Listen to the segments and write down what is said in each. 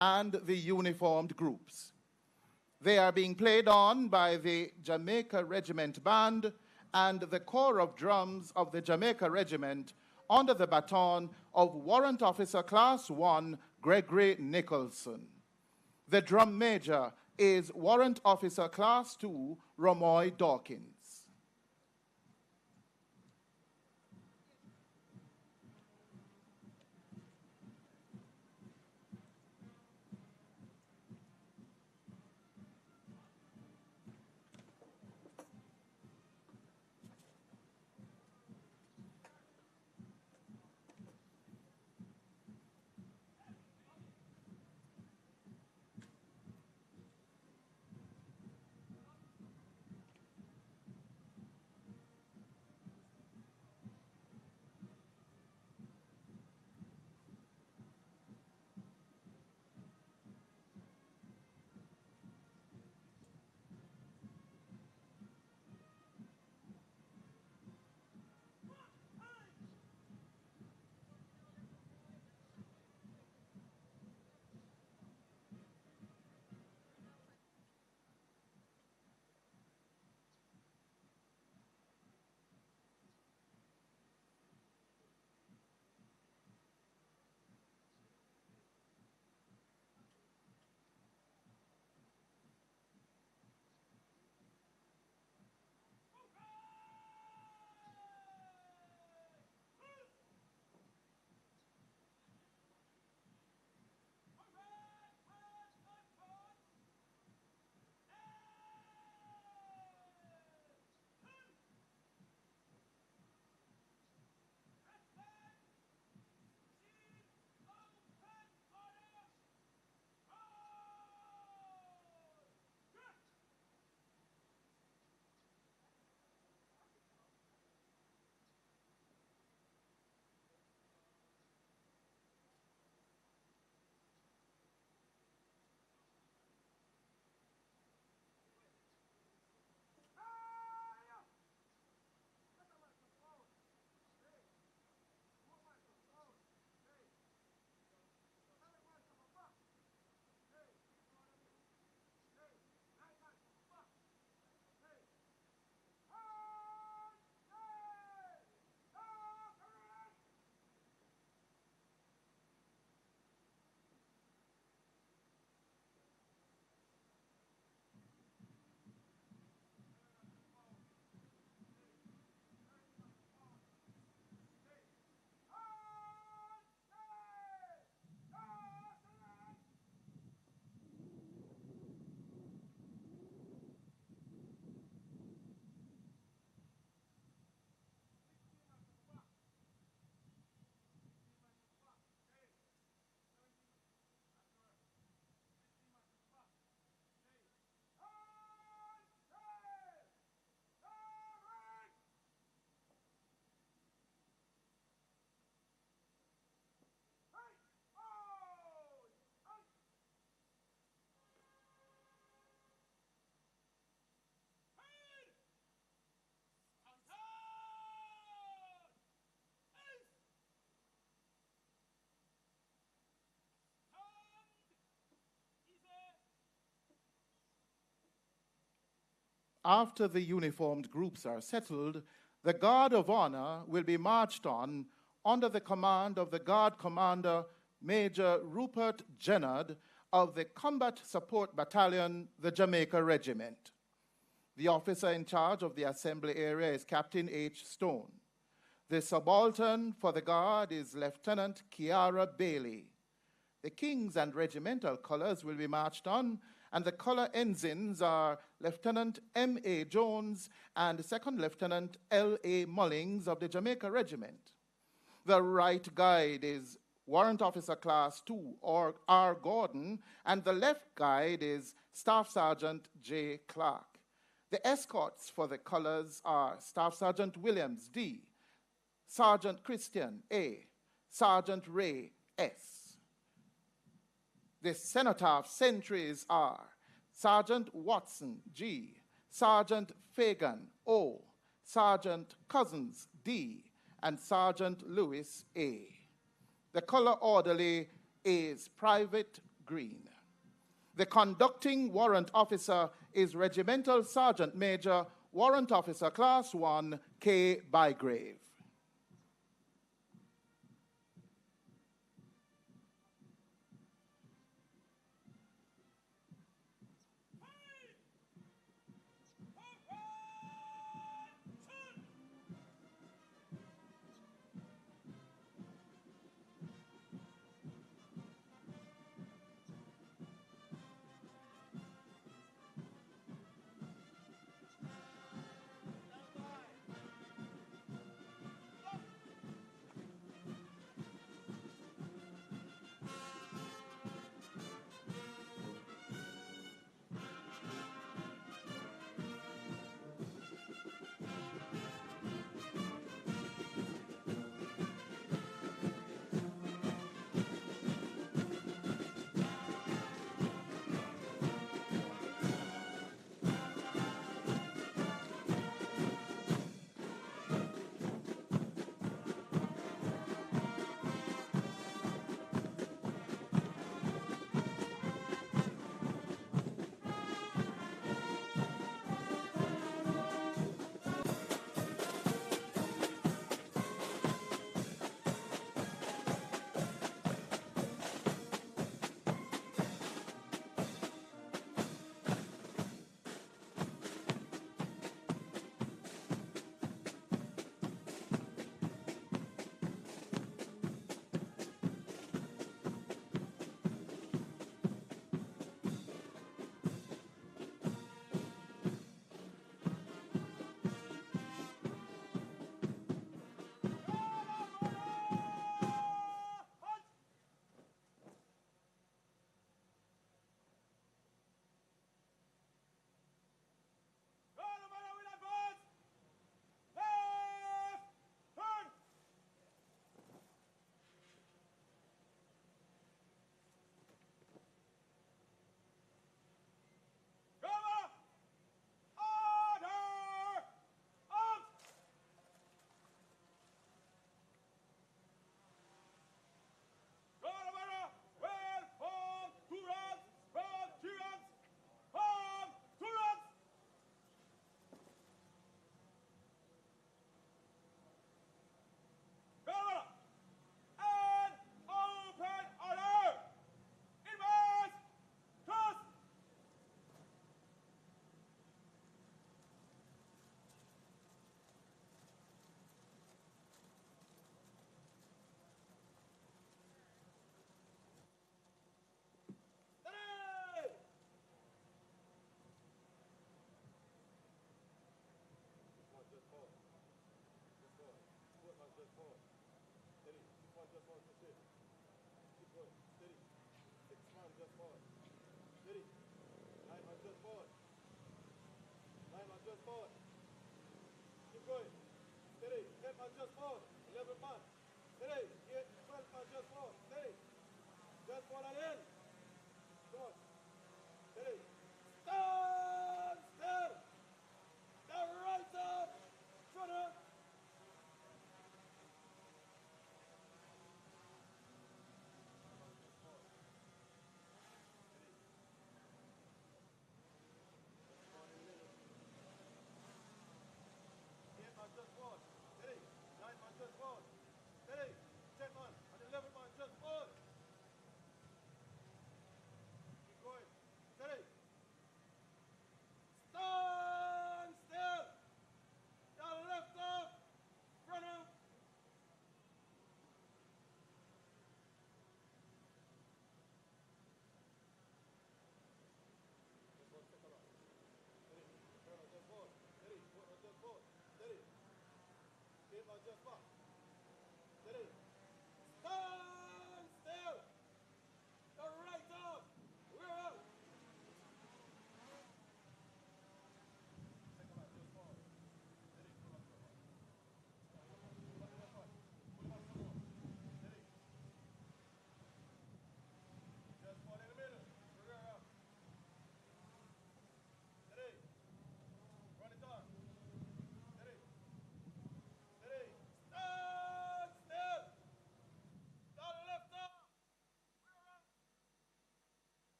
and the uniformed groups. They are being played on by the Jamaica Regiment Band and the Corps of Drums of the Jamaica Regiment under the baton of Warrant Officer Class 1 Gregory Nicholson. The drum major is Warrant Officer Class 2 Romoy Dawkins. After the uniformed groups are settled, the Guard of Honor will be marched on under the command of the Guard Commander Major Rupert Jennard of the Combat Support Battalion, the Jamaica Regiment. The officer in charge of the assembly area is Captain H. Stone. The subaltern for the Guard is Lieutenant Kiara Bailey. The King's and regimental colors will be marched on, and the color ensigns are Lieutenant M.A. Jones and Second Lieutenant L.A. Mullings of the Jamaica Regiment. The right guide is Warrant Officer Class 2 or R. Gordon, and the left guide is Staff Sergeant J. Clark. The escorts for the colors are Staff Sergeant Williams D., Sergeant Christian A., Sergeant Ray S. The cenotaph sentries are Sergeant Watson G., Sergeant Fagan O., Sergeant Cousins D., and Sergeant Lewis A. The color orderly is Private green. The conducting warrant officer is Regimental Sergeant Major, Warrant Officer Class 1, K. Bygrave.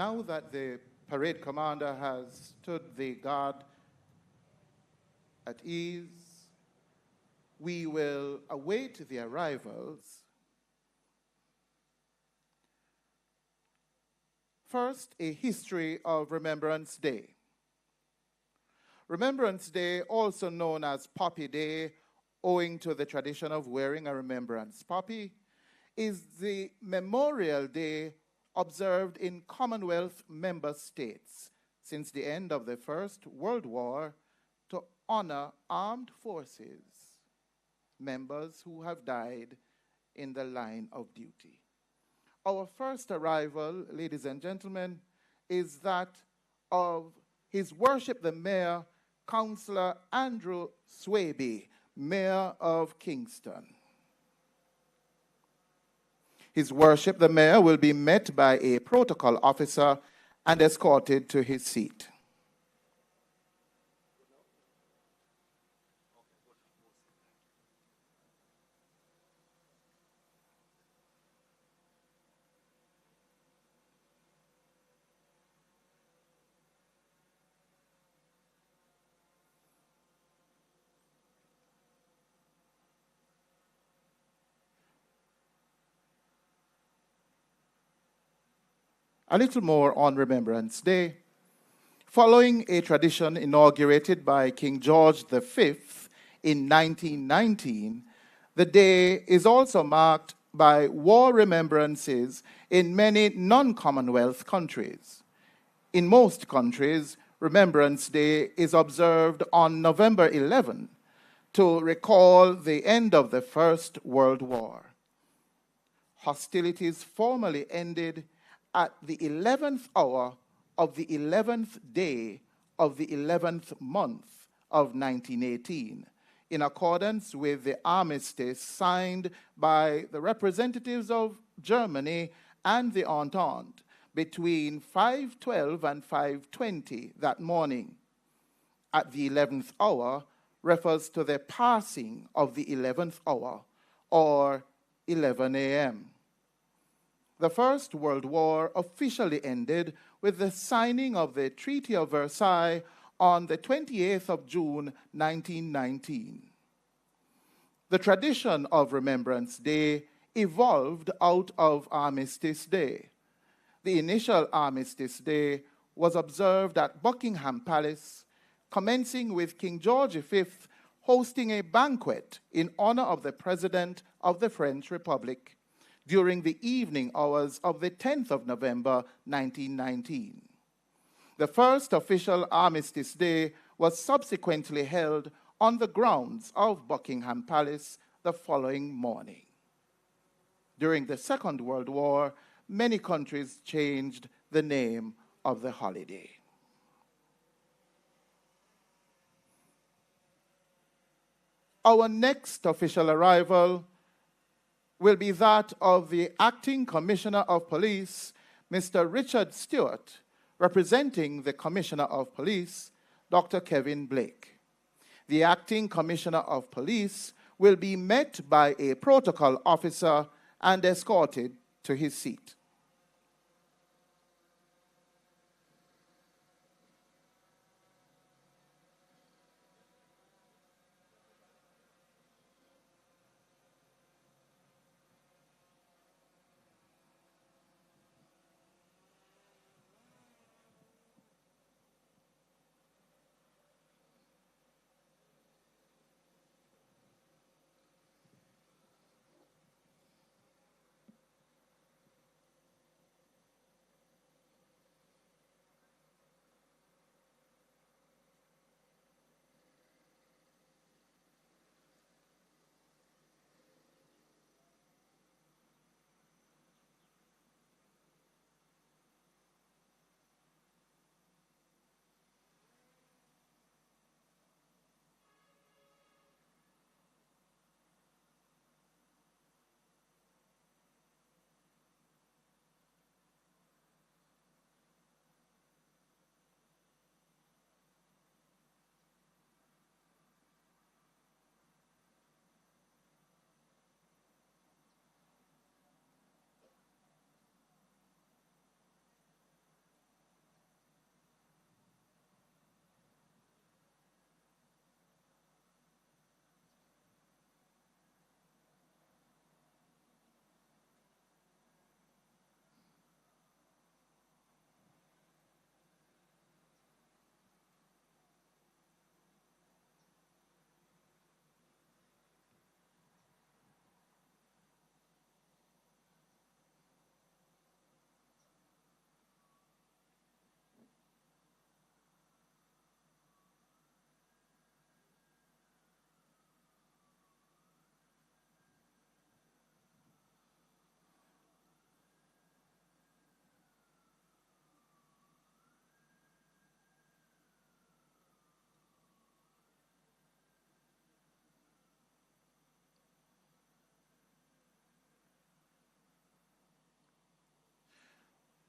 Now that the parade commander has stood the guard at ease, we will await the arrivals. First, a history of Remembrance Day. Remembrance Day, also known as Poppy Day, owing to the tradition of wearing a remembrance poppy, is the Memorial Day observed in Commonwealth member states since the end of the First World War to honor armed forces members who have died in the line of duty. Our first arrival, ladies and gentlemen, is that of His Worship the Mayor, Councillor Andrew Swaby, Mayor of Kingston. His Worship the Mayor will be met by a protocol officer and escorted to his seat. A little more on Remembrance Day. Following a tradition inaugurated by King George V in 1919, the day is also marked by war remembrances in many non-Commonwealth countries. In most countries, Remembrance Day is observed on November 11 to recall the end of the First World War. Hostilities formally ended at the 11th hour of the 11th day of the 11th month of 1918, in accordance with the armistice signed by the representatives of Germany and the Entente between 5:12 and 5:20 that morning. At the 11th hour refers to the passing of the 11th hour, or 11 a.m. The First World War officially ended with the signing of the Treaty of Versailles on the 28th of June, 1919. The tradition of Remembrance Day evolved out of Armistice Day. The initial Armistice Day was observed at Buckingham Palace, commencing with King George V hosting a banquet in honor of the President of the French Republic during the evening hours of the 10th of November, 1919. The first official Armistice Day was subsequently held on the grounds of Buckingham Palace the following morning. During the Second World War, many countries changed the name of the holiday. Our next official arrival will be that of the Acting Commissioner of Police, Mr. Richard Stewart, representing the Commissioner of Police, Dr. Kevin Blake. The Acting Commissioner of Police will be met by a protocol officer and escorted to his seat.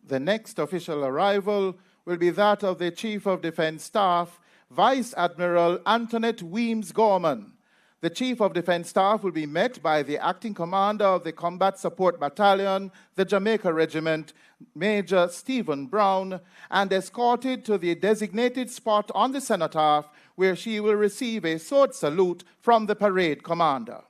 The next official arrival will be that of the Chief of Defense Staff, Vice Admiral Antoinette Weems Gorman. The Chief of Defense Staff will be met by the Acting Commander of the Combat Support Battalion, the Jamaica Regiment, Major Stephen Brown, and escorted to the designated spot on the cenotaph where she will receive a sword salute from the parade commander.